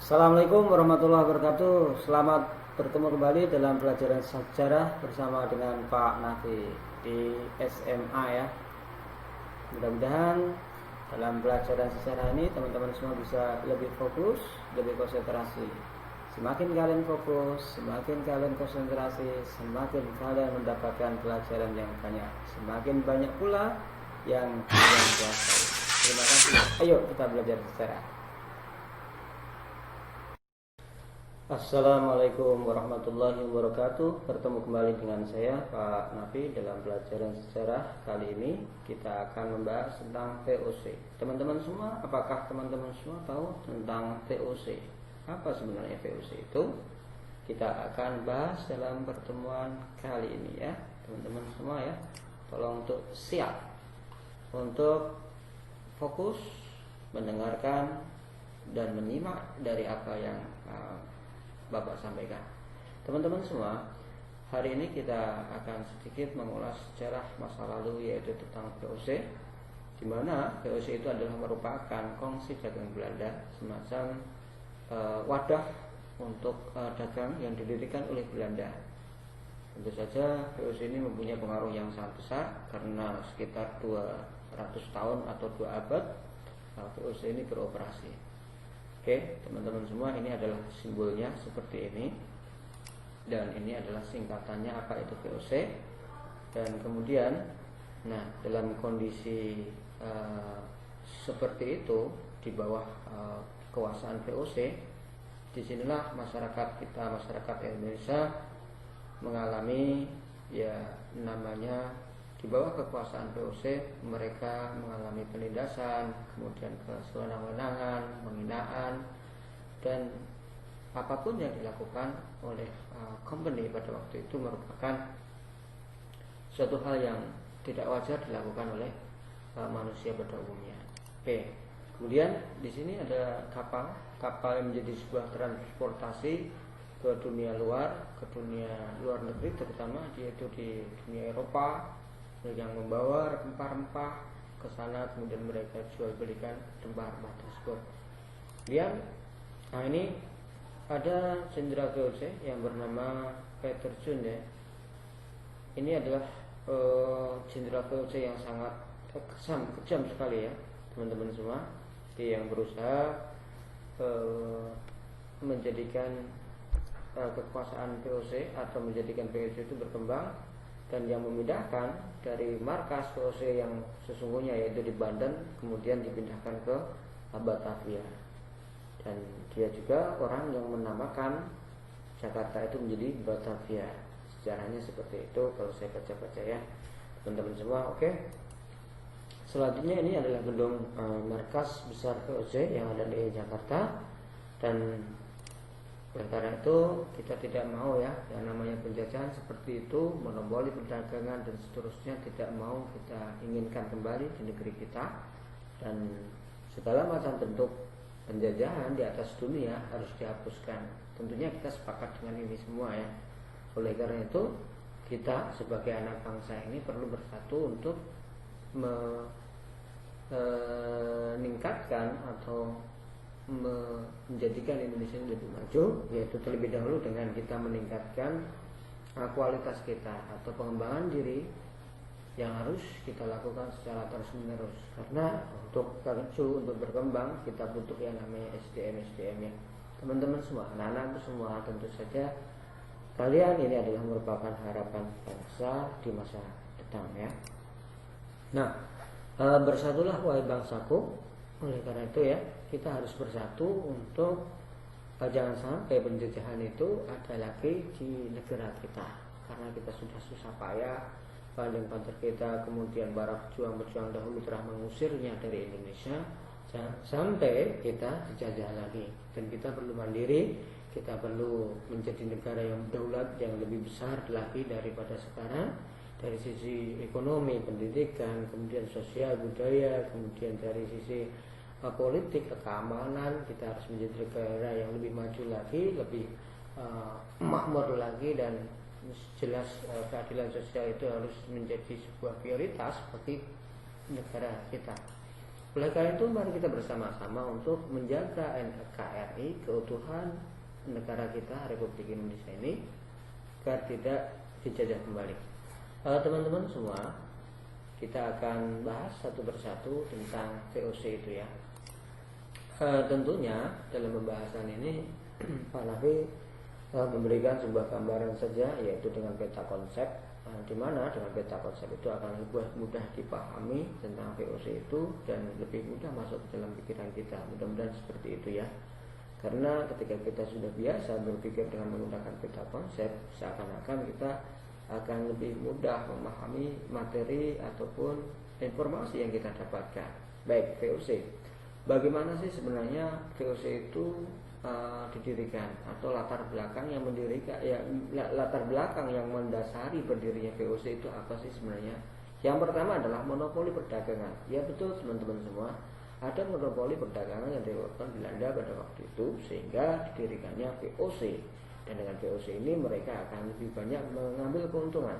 Assalamualaikum warahmatullahi wabarakatuh. Selamat bertemu kembali dalam pelajaran sejarah bersama dengan Pak Nafi di SMA ya. Mudah-mudahan dalam pelajaran sejarah ini teman-teman semua bisa lebih fokus, lebih konsentrasi. Semakin kalian fokus, semakin kalian konsentrasi, semakin kalian mendapatkan pelajaran yang banyak. Semakin banyak pula yang kalian kuasai. Terima kasih. Ayo kita belajar sejarah. Assalamualaikum warahmatullahi wabarakatuh. Bertemu kembali dengan saya Pak Nafi dalam pelajaran sejarah. Kali ini kita akan membahas tentang VOC. Teman-teman semua, apakah teman-teman semua tahu tentang VOC? Apa sebenarnya VOC itu? Kita akan bahas dalam pertemuan kali ini ya. Teman-teman semua ya, tolong untuk siap untuk fokus mendengarkan dan menyimak dari apa yang Bapak sampaikan. Teman-teman semua, hari ini kita akan sedikit mengulas sejarah masa lalu, yaitu tentang VOC, di mana VOC itu adalah merupakan kongsi dagang Belanda, semacam wadah untuk dagang yang didirikan oleh Belanda. Tentu saja VOC ini mempunyai pengaruh yang sangat besar karena sekitar 200 tahun atau 2 abad VOC ini beroperasi. Oke, teman-teman semua, ini adalah simbolnya seperti ini. Dan ini adalah singkatannya apa itu VOC. Dan kemudian, nah, dalam kondisi seperti itu, di bawah kekuasaan VOC, disinilah masyarakat kita, masyarakat Indonesia mengalami ya namanya, di bawah kekuasaan VOC mereka mengalami penindasan, kemudian kesewenang-wenangan, penghinaan, dan apapun yang dilakukan oleh company pada waktu itu merupakan suatu hal yang tidak wajar dilakukan oleh manusia pada umumnya. Oke, kemudian di sini ada kapal yang menjadi sebuah transportasi ke dunia luar, ke dunia luar negeri, terutama yaitu di dunia Eropa, yang membawa rempah-rempah ke sana, kemudian mereka jual belikan rempah-rempah tersebut. Kemudian, nah ini ada jenderal VOC yang bernama Peter Jun ya. Ini adalah jenderal VOC yang sangat kejam sekali ya, teman-teman semua. Dia yang berusaha menjadikan kekuasaan VOC atau menjadikan VOC itu berkembang, dan yang memindahkan dari markas VOC yang sesungguhnya yaitu di Banten kemudian dipindahkan ke Batavia. Dan dia juga orang yang menamakan Jakarta itu menjadi Batavia. Sejarahnya seperti itu kalau saya baca-baca ya, teman-teman semua. Oke. Selanjutnya ini adalah gedung markas besar VOC yang ada di Jakarta, dan oleh karena itu kita tidak mau ya yang namanya penjajahan seperti itu, monopoli perdagangan dan seterusnya, tidak mau kita inginkan kembali di negeri kita. Dan segala macam bentuk penjajahan di atas dunia harus dihapuskan. Tentunya kita sepakat dengan ini semua ya. Oleh karena itu kita sebagai anak bangsa ini perlu bersatu untuk meningkatkan atau menjadikan Indonesia lebih maju, yaitu terlebih dahulu dengan kita meningkatkan kualitas kita atau pengembangan diri yang harus kita lakukan secara terus-menerus. Karena untuk maju, untuk berkembang, kita butuh yang namanya SDM ya. Teman-teman semua, anak-anak semua, tentu saja kalian ini adalah merupakan harapan bangsa di masa depan ya. Nah, bersatulah wahai bangsaku. Oleh karena itu ya, kita harus bersatu untuk jangan sampai penjajahan itu ada lagi di negara kita. Karena kita sudah susah payah, paling-paling kita, kemudian para pejuang-pejuang dahulu telah mengusirnya dari Indonesia. Jangan sampai kita dijajah lagi. Dan kita perlu mandiri, kita perlu menjadi negara yang berdaulat, yang lebih besar lagi daripada sekarang, dari sisi ekonomi, pendidikan, kemudian sosial, budaya, kemudian dari sisi politik, keamanan. Kita harus menjadi negara yang lebih maju lagi, lebih makmur lagi, dan jelas keadilan sosial itu harus menjadi sebuah prioritas bagi negara kita. Oleh karena itu mari kita bersama-sama untuk menjaga NKRI, keutuhan negara kita Republik Indonesia ini, agar tidak dijajah kembali. Teman-teman semua, kita akan bahas satu persatu tentang VOC itu ya. Tentunya dalam pembahasan ini Pak Nafi memberikan sebuah gambaran saja, yaitu dengan peta konsep, di mana dengan peta konsep itu akan lebih mudah dipahami tentang VOC itu dan lebih mudah masuk ke dalam pikiran kita. Mudah-mudahan seperti itu ya. Karena ketika kita sudah biasa berpikir dengan menggunakan peta konsep, seakan-akan kita akan lebih mudah memahami materi ataupun informasi yang kita dapatkan. Baik, VOC. Bagaimana sih sebenarnya VOC itu didirikan, atau latar belakang yang mendirikan, ya, latar belakang yang mendasari berdirinya VOC itu apa sih sebenarnya? Yang pertama adalah monopoli perdagangan. Ya betul teman-teman semua, ada monopoli perdagangan yang dilakukan Belanda pada waktu itu sehingga didirikannya VOC. Dan dengan VOC ini mereka akan lebih banyak mengambil keuntungan.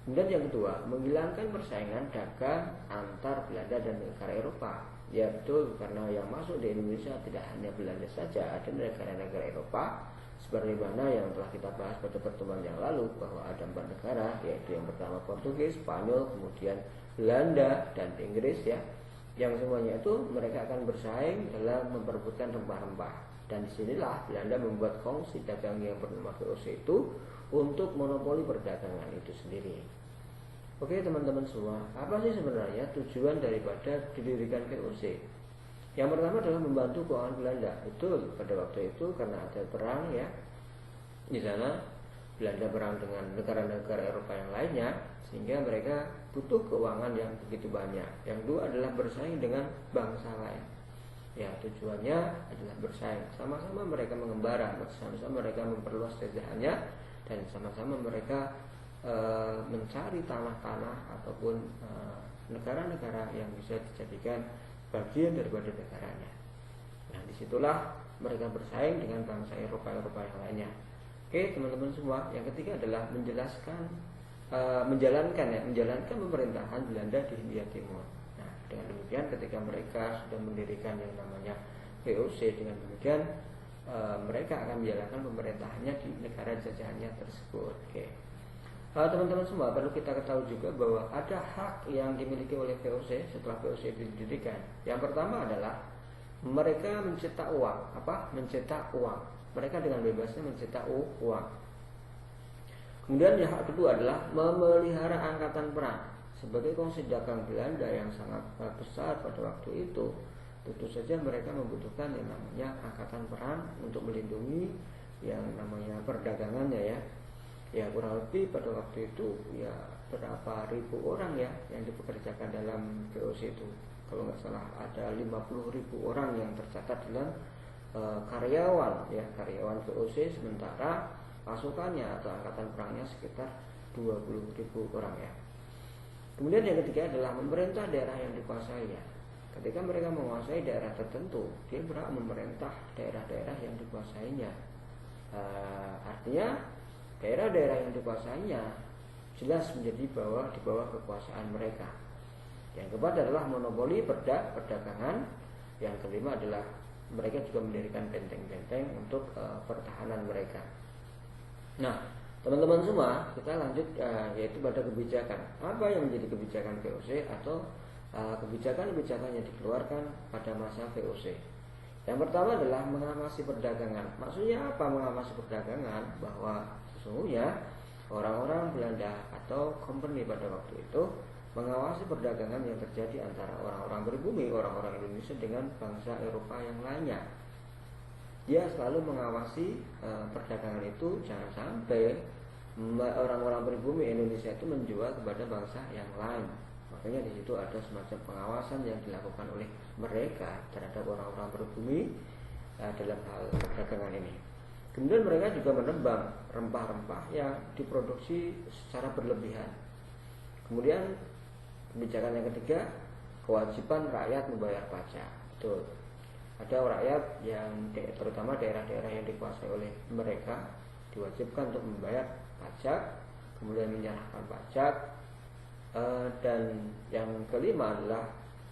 Kemudian yang kedua, menghilangkan persaingan dagang antar Belanda dan negara Eropa. Ya betul, karena yang masuk di Indonesia tidak hanya Belanda saja, ada negara-negara Eropa seperti mana yang telah kita bahas pada pertemuan yang lalu, bahwa ada 4 negara, yaitu yang pertama Portugis, Spanyol, kemudian Belanda dan Inggris ya. Yang semuanya itu mereka akan bersaing dalam memperebutkan rempah-rempah. Dan disinilah Belanda membuat kongsi dagang yang bernama VOC itu untuk monopoli perdagangan itu sendiri. Oke teman-teman semua, apa sih sebenarnya tujuan daripada didirikan VOC? Yang pertama adalah membantu keuangan Belanda. Betul, pada waktu itu karena ada perang ya, di sana Belanda perang dengan negara-negara Eropa yang lainnya, sehingga mereka butuh keuangan yang begitu banyak. Yang kedua adalah bersaing dengan bangsa lain. Ya, tujuannya adalah bersaing. Sama-sama mereka mengembara, sama-sama mereka memperluas jajahannya, dan sama-sama mereka mencari tanah-tanah ataupun negara-negara yang bisa dijadikan bagian daripada negaranya. Nah, disitulah mereka bersaing dengan bangsa Eropa yang lainnya. Oke, teman-teman semua, yang ketiga adalah menjalankan pemerintahan Belanda di Hindia Timur. Nah, dengan demikian ketika mereka sudah mendirikan yang namanya VOC, dengan demikian mereka akan menjalankan pemerintahannya di negara jajahannya tersebut. Oke. Teman-teman semua, perlu kita ketahui juga bahwa ada hak yang dimiliki oleh VOC setelah VOC didirikan. Yang pertama adalah mereka mencetak uang. Mencetak uang. Mereka dengan bebasnya mencetak uang. Kemudian yang hak kedua adalah memelihara angkatan perang. Sebagai kongsi dagang Belanda yang sangat besar pada waktu itu, tentu saja mereka membutuhkan yang namanya angkatan perang untuk melindungi yang namanya perdagangannya ya. Ya kurang lebih pada waktu itu ya berapa ribu orang ya yang dipekerjakan dalam VOC itu. Kalau nggak salah ada 50.000 orang yang tercatat dalam karyawan VOC, sementara pasukannya atau angkatan perangnya sekitar 20.000 orang ya. Kemudian yang ketiga adalah memerintah daerah yang dikuasainya. Ketika mereka menguasai daerah tertentu, dia berhak memerintah daerah-daerah yang dikuasainya. Artinya daerah-daerah yang dikuasainya jelas menjadi di bawah kekuasaan mereka. Yang keempat adalah monopoli perdagangan. Yang kelima adalah mereka juga mendirikan benteng-benteng untuk pertahanan mereka. Nah, teman-teman semua, kita lanjut yaitu pada kebijakan. Apa yang menjadi kebijakan VOC atau kebijakan-kebijakan yang dikeluarkan pada masa VOC? Yang pertama adalah mengawasi perdagangan. Maksudnya apa mengawasi perdagangan? Bahwa sesungguhnya orang-orang Belanda atau company pada waktu itu mengawasi perdagangan yang terjadi antara orang-orang pribumi, orang-orang Indonesia dengan bangsa Eropa yang lainnya. Dia selalu mengawasi perdagangan itu, jangan sampai orang-orang pribumi Indonesia itu menjual kepada bangsa yang lain. Makanya di situ ada semacam pengawasan yang dilakukan oleh mereka terhadap orang-orang pribumi dalam hal perdagangan ini. Kemudian mereka juga menebang rempah-rempah yang diproduksi secara berlebihan. Kemudian kebijakan yang ketiga, kewajiban rakyat membayar pajak. Betul. Ada rakyat yang terutama daerah-daerah yang dikuasai oleh mereka diwajibkan untuk membayar pajak, kemudian menyerahkan pajak. Dan yang kelima adalah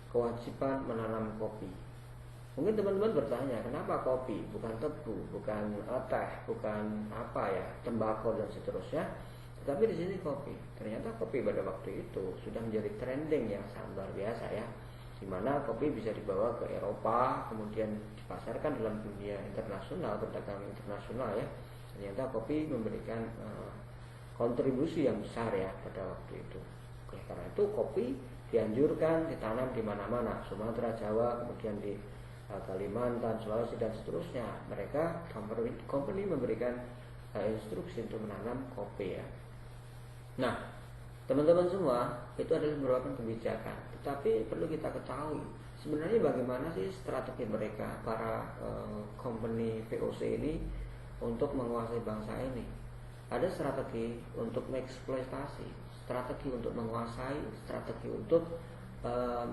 kewajiban menanam kopi. Mungkin teman-teman bertanya, kenapa kopi, bukan tebu, bukan teh, bukan apa ya, tembakau dan seterusnya. Tetapi di sini kopi. Ternyata kopi pada waktu itu sudah menjadi trending yang sangat luar biasa ya. Di mana kopi bisa dibawa ke Eropa, kemudian dipasarkan dalam dunia internasional, perdagangan internasional ya. Ternyata kopi memberikan kontribusi yang besar ya pada waktu itu. Oleh karena itu kopi dianjurkan ditanam di mana-mana, Sumatera, Jawa, kemudian di Kalimantan, Sulawesi dan seterusnya. Mereka company memberikan instruksi untuk menanam kopi ya. Nah, teman-teman semua, itu adalah merupakan kebijakan. Tetapi perlu kita ketahui sebenarnya bagaimana sih strategi mereka para company VOC ini untuk menguasai bangsa ini. Ada strategi untuk mengeksploitasi, strategi untuk menguasai, strategi untuk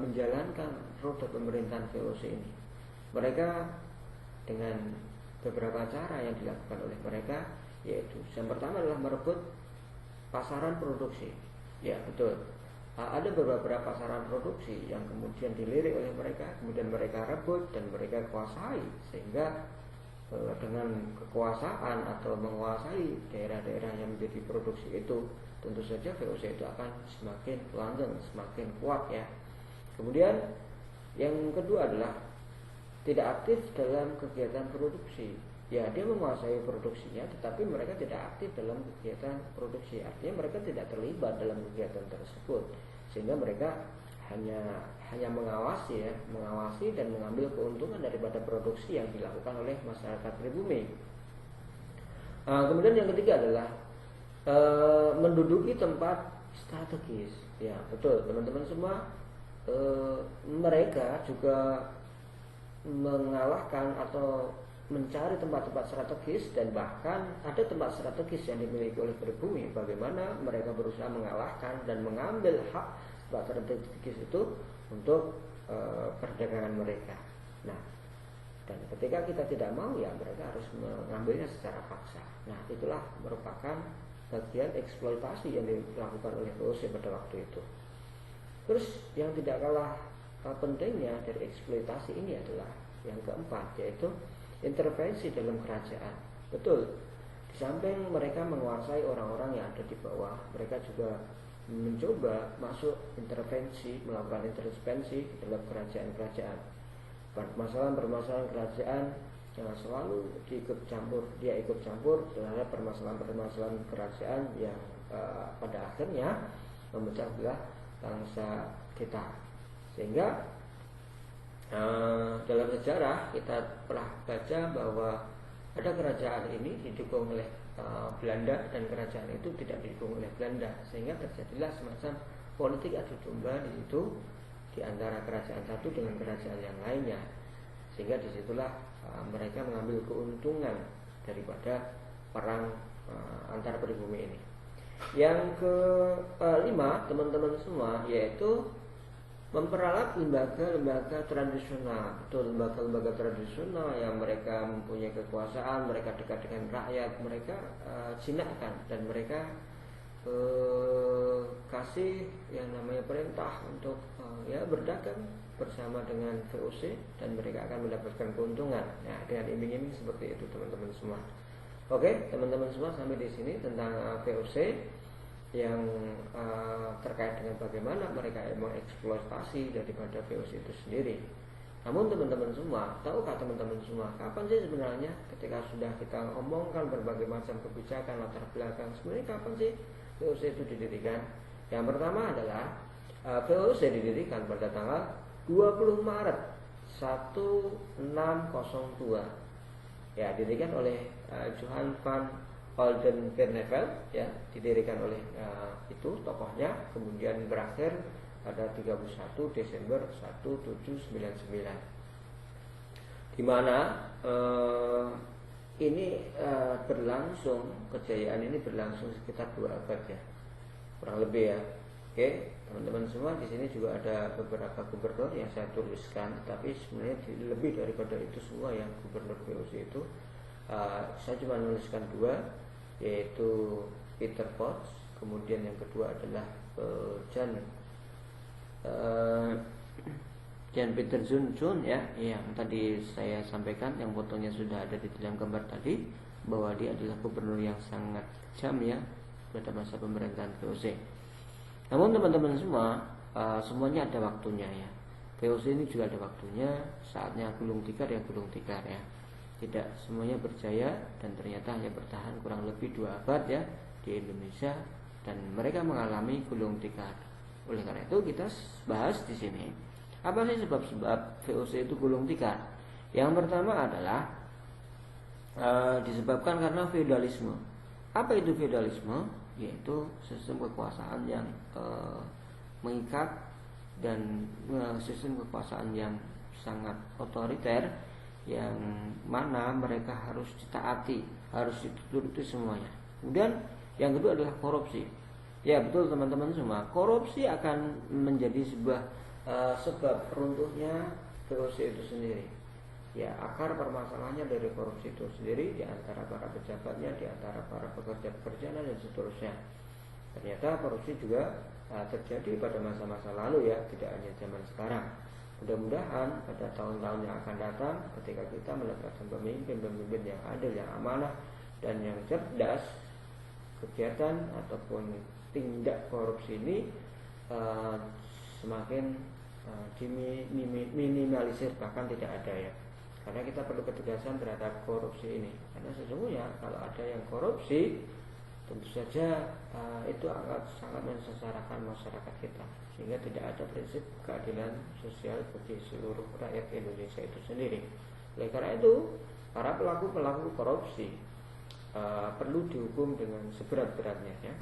menjalankan roda pemerintahan VOC ini. Mereka dengan beberapa cara yang dilakukan oleh mereka, yaitu yang pertama adalah merebut pasaran produksi. Ya betul, ada beberapa pasaran produksi yang kemudian dilirik oleh mereka, kemudian mereka rebut dan mereka kuasai, sehingga dengan kekuasaan atau menguasai daerah-daerah yang menjadi produksi itu, tentu saja VOC itu akan semakin langgeng, semakin kuat ya. Kemudian yang kedua adalah tidak aktif dalam kegiatan produksi. Ya, dia menguasai produksinya, tetapi mereka tidak aktif dalam kegiatan produksi. Artinya mereka tidak terlibat dalam kegiatan tersebut, sehingga mereka hanya mengawasi ya, mengawasi dan mengambil keuntungan daripada produksi yang dilakukan oleh masyarakat pribumi. Kemudian yang ketiga adalah menduduki tempat strategis. Ya, betul teman-teman semua. Mereka juga mengalahkan atau mencari tempat-tempat strategis, dan bahkan ada tempat strategis yang dimiliki oleh pribumi. Bagaimana mereka berusaha mengalahkan dan mengambil hak tempat strategis itu untuk perdagangan mereka. Nah, dan ketika kita tidak mau ya mereka harus mengambilnya secara paksa. Nah, itulah merupakan bagian eksploitasi yang dilakukan oleh VOC pada waktu itu. Terus yang tidak kalah pentingnya dari eksploitasi ini adalah yang keempat, yaitu intervensi dalam kerajaan. Betul, di samping mereka menguasai orang-orang yang ada di bawah, mereka juga mencoba masuk intervensi, melakukan intervensi dalam kerajaan-kerajaan. Permasalahan-permasalahan kerajaan jangan selalu dia ikut campur terhadap permasalahan-permasalahan kerajaan yang pada akhirnya memecah belah bangsa kita. Sehingga dalam sejarah kita pernah baca bahwa ada kerajaan ini didukung oleh Belanda, dan kerajaan itu tidak didukung oleh Belanda, sehingga terjadilah semacam politik adu domba di situ di antara kerajaan satu dengan kerajaan yang lainnya, sehingga disitulah mereka mengambil keuntungan daripada perang antar pribumi ini. Yang kelima teman-teman semua, yaitu memperalat lembaga-lembaga tradisional. Betul, lembaga-lembaga tradisional yang mereka mempunyai kekuasaan, mereka dekat dengan rakyat, mereka jinakkan dan mereka kasih yang namanya perintah untuk berdagang bersama dengan VOC, dan mereka akan mendapatkan keuntungan. Nah, dengan iming-iming seperti itu teman-teman semua. Oke, teman-teman semua, sampai di sini tentang VOC yang terkait dengan bagaimana mereka mengeksploitasi daripada VOC itu sendiri. Namun teman-teman semua, tahukah teman-teman semua kapan sih sebenarnya ketika sudah kita ngomongkan berbagai macam kebijakan latar belakang, sebenarnya kapan sih VOC itu didirikan? Yang pertama adalah VOC didirikan pada tanggal 20 Maret 1602. Ya, didirikan oleh Johan van Oldenbarneveldt, ya, didirikan oleh itu tokohnya, kemudian berakhir pada 31 Desember 1799, di mana ini berlangsung, kejayaan ini berlangsung sekitar 2 abad ya, kurang lebih ya. Oke, teman-teman semua, di sini juga ada beberapa gubernur yang saya tuliskan, tapi sebenarnya lebih daripada itu semua ya gubernur VOC itu. Saya cuma menuliskan 2, yaitu Peter Potts, kemudian yang kedua adalah Jan Peter Johnson ya, yang tadi saya sampaikan, yang fotonya sudah ada di dalam gambar tadi, bahwa dia adalah gubernur yang sangat kejam ya pada masa pemerintahan VOC. Namun teman-teman semua, semuanya ada waktunya ya. VOC ini juga ada waktunya, saatnya gulung tikar ya gulung tikar ya. Tidak semuanya berjaya, dan ternyata hanya bertahan kurang lebih 2 abad ya di Indonesia, dan mereka mengalami gulung tikar. Oleh karena itu kita bahas di sini. Apa sih sebab-sebab VOC itu gulung tikar? Yang pertama adalah disebabkan karena feodalisme. Apa itu feodalisme? Yaitu sistem kekuasaan yang mengikat, dan sistem kekuasaan yang sangat otoriter, yang mana mereka harus ditaati, harus dituruti semuanya. Kemudian yang kedua adalah korupsi. Ya betul teman-teman semua, korupsi akan menjadi sebuah sebab runtuhnya VOC itu sendiri. Ya, akar permasalahannya dari korupsi itu sendiri, di antara para pejabatnya, di antara para pekerja-pekerjaan dan seterusnya. Ternyata korupsi juga terjadi pada masa-masa lalu ya, tidak hanya zaman sekarang. Mudah-mudahan pada tahun-tahun yang akan datang, ketika kita mendapatkan pemimpin-pemimpin yang adil, yang amanah, dan yang cerdas, kegiatan ataupun tindak korupsi ini semakin diminimalisir, bahkan tidak ada ya. Karena kita perlu ketegasan terhadap korupsi ini. Karena sesungguhnya kalau ada yang korupsi, tentu saja itu sangat mensengsarakan masyarakat kita, sehingga tidak ada prinsip keadilan sosial bagi seluruh rakyat Indonesia itu sendiri. Oleh karena itu, para pelaku-pelaku korupsi perlu dihukum dengan seberat-beratnya ya.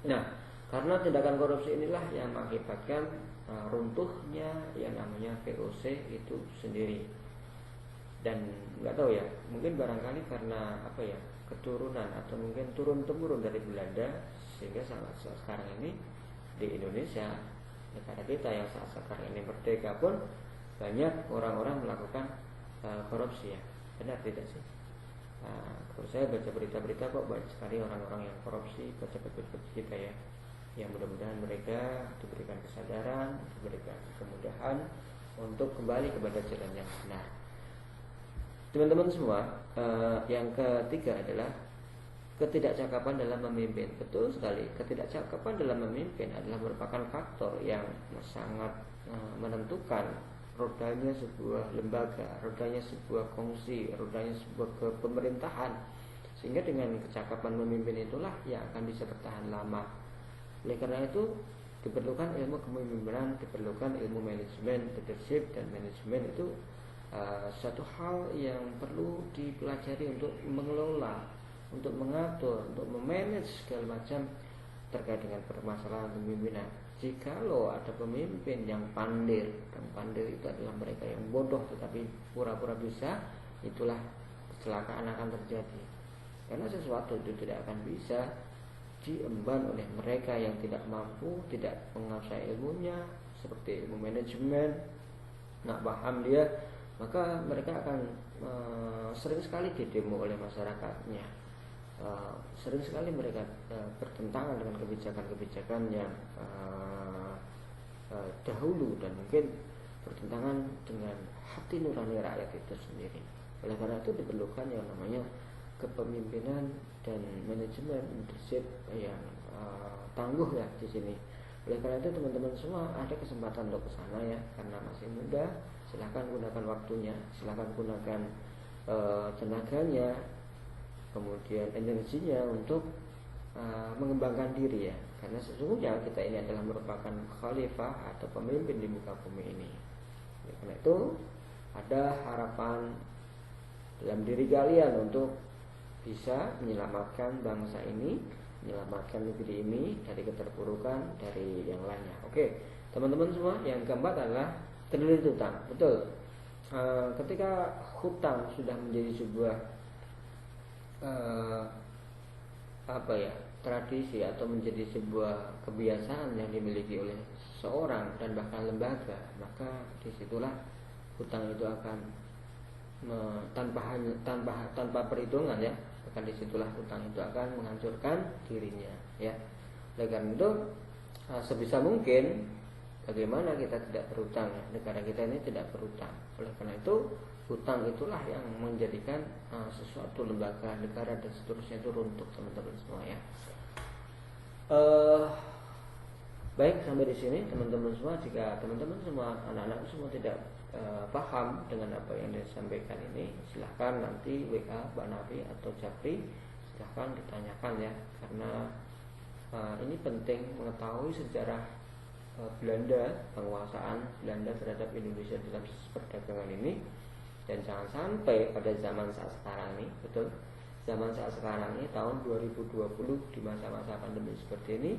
Nah, karena tindakan korupsi inilah yang mengakibatkan runtuhnya yang namanya VOC itu sendiri. Dan nggak tahu ya, mungkin barangkali karena apa ya, keturunan atau mungkin turun-temurun dari Belanda, sehingga sekarang ini di Indonesia, negara kita yang saat sekarang ini merdeka pun, banyak orang-orang melakukan korupsi ya. Benar tidak sih? Kalau saya baca berita-berita kok banyak sekali orang-orang yang korupsi, pejabat-pejabat kita ya. Yang mudah-mudahan mereka diberikan kesadaran, diberikan kemudahan untuk kembali kepada jalan yang benar. Teman-teman semua, yang ketiga adalah ketidakcakapan dalam memimpin. Betul sekali, ketidakcakapan dalam memimpin adalah merupakan faktor yang sangat menentukan rodanya sebuah lembaga, rodanya sebuah kongsi, rodanya sebuah kepemerintahan. Sehingga dengan kecakapan memimpin itulah yang akan bisa bertahan lama. Oleh karena itu diperlukan ilmu kepemimpinan, diperlukan ilmu manajemen, leadership, dan manajemen itu satu hal yang perlu dipelajari untuk mengelola, untuk mengatur, untuk memanage segala macam terkait dengan permasalahan kepemimpinan. Jikalau ada pemimpin yang pandai, dan pandai itu adalah mereka yang bodoh tetapi pura-pura bisa, itulah kecelakaan akan terjadi. Karena sesuatu itu tidak akan bisa diemban oleh mereka yang tidak mampu, tidak menguasai ilmunya, seperti ilmu manajemen, nggak paham dia, maka mereka akan sering sekali didemo oleh masyarakatnya. Sering sekali mereka bertentangan dengan kebijakan-kebijakan yang dahulu, dan mungkin bertentangan dengan hati nurani rakyat itu sendiri. Oleh karena itu diperlukan yang namanya kepemimpinan dan manajemen leadership yang tangguh ya di sini. Oleh karena itu teman-teman semua ada kesempatan untuk ke sana ya, karena masih muda. Silahkan gunakan waktunya, silahkan gunakan tenaganya, kemudian energinya untuk mengembangkan diri ya. Karena sesungguhnya kita ini adalah merupakan khalifah atau pemimpin di muka bumi ini. Oleh karena itu ada harapan dalam diri kalian untuk bisa menyelamatkan bangsa ini, menyelamatkan negeri ini dari keterpurukan dari yang lainnya. Oke, teman-teman semua, yang keempat adalah terlilit hutang. Betul. Ketika hutang sudah menjadi sebuah tradisi atau menjadi sebuah kebiasaan yang dimiliki oleh seorang dan bahkan lembaga, maka disitulah hutang itu akan tanpa perhitungan ya, bahkan disitulah hutang itu akan menghancurkan dirinya ya. Oleh karena itu sebisa mungkin bagaimana kita tidak berhutang ya. Negara kita ini tidak berhutang. Oleh karena itu hutang itulah yang menjadikan sesuatu lembaga negara dan seterusnya itu runtuh, teman-teman semua ya. Baik, sampai di sini teman-teman semua. Jika teman-teman semua, anak-anak semua tidak paham dengan apa yang disampaikan ini, silahkan nanti WA Mbak Nafi atau Japri, silahkan ditanyakan ya, karena ini penting mengetahui sejarah Belanda, penguasaan Belanda terhadap Indonesia dalam sisi perdagangan ini. Dan jangan sampai pada zaman saat sekarang ini, betul, zaman saat sekarang ini tahun 2020 di masa-masa pandemi seperti ini,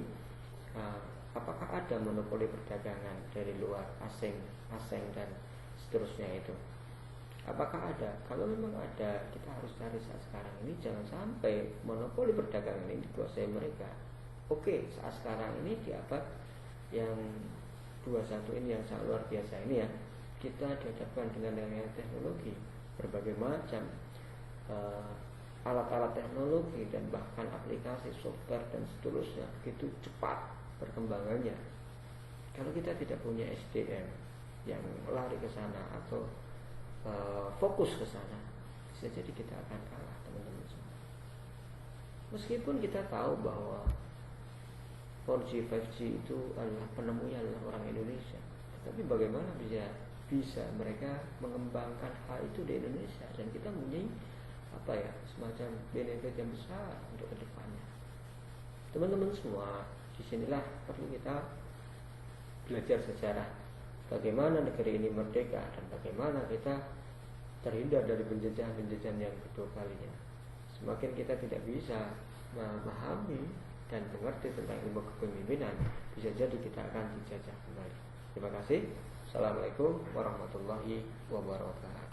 apakah ada monopoli perdagangan dari luar, asing dan seterusnya itu? Apakah ada? Kalau memang ada, kita harus cari saat sekarang ini, jangan sampai monopoli perdagangan ini dikuasai mereka. Oke, saat sekarang ini di abad yang 21 ini yang sangat luar biasa ini ya, kita dihadapkan dengan teknologi, berbagai macam alat-alat teknologi dan bahkan aplikasi software dan seterusnya, begitu cepat perkembangannya. Kalau kita tidak punya SDM yang lari ke sana atau fokus ke sana, bisa jadi kita akan kalah, teman-teman semua. Meskipun kita tahu bahwa 4G, 5G itu adalah penemunya adalah orang Indonesia, tapi bagaimana bisa mereka mengembangkan hal itu di Indonesia dan kita mempunyai semacam benefit yang besar untuk kedepannya. Teman-teman semua, disinilah perlu kita belajar sejarah bagaimana negeri ini merdeka dan bagaimana kita terhindar dari penjajahan yang kedua kalinya. Semakin kita tidak bisa memahami dan mengerti tentang ilmu kepemimpinan, bisa jadi kita akan dijajah kembali. Terima kasih. Assalamualaikum warahmatullahi wabarakatuh.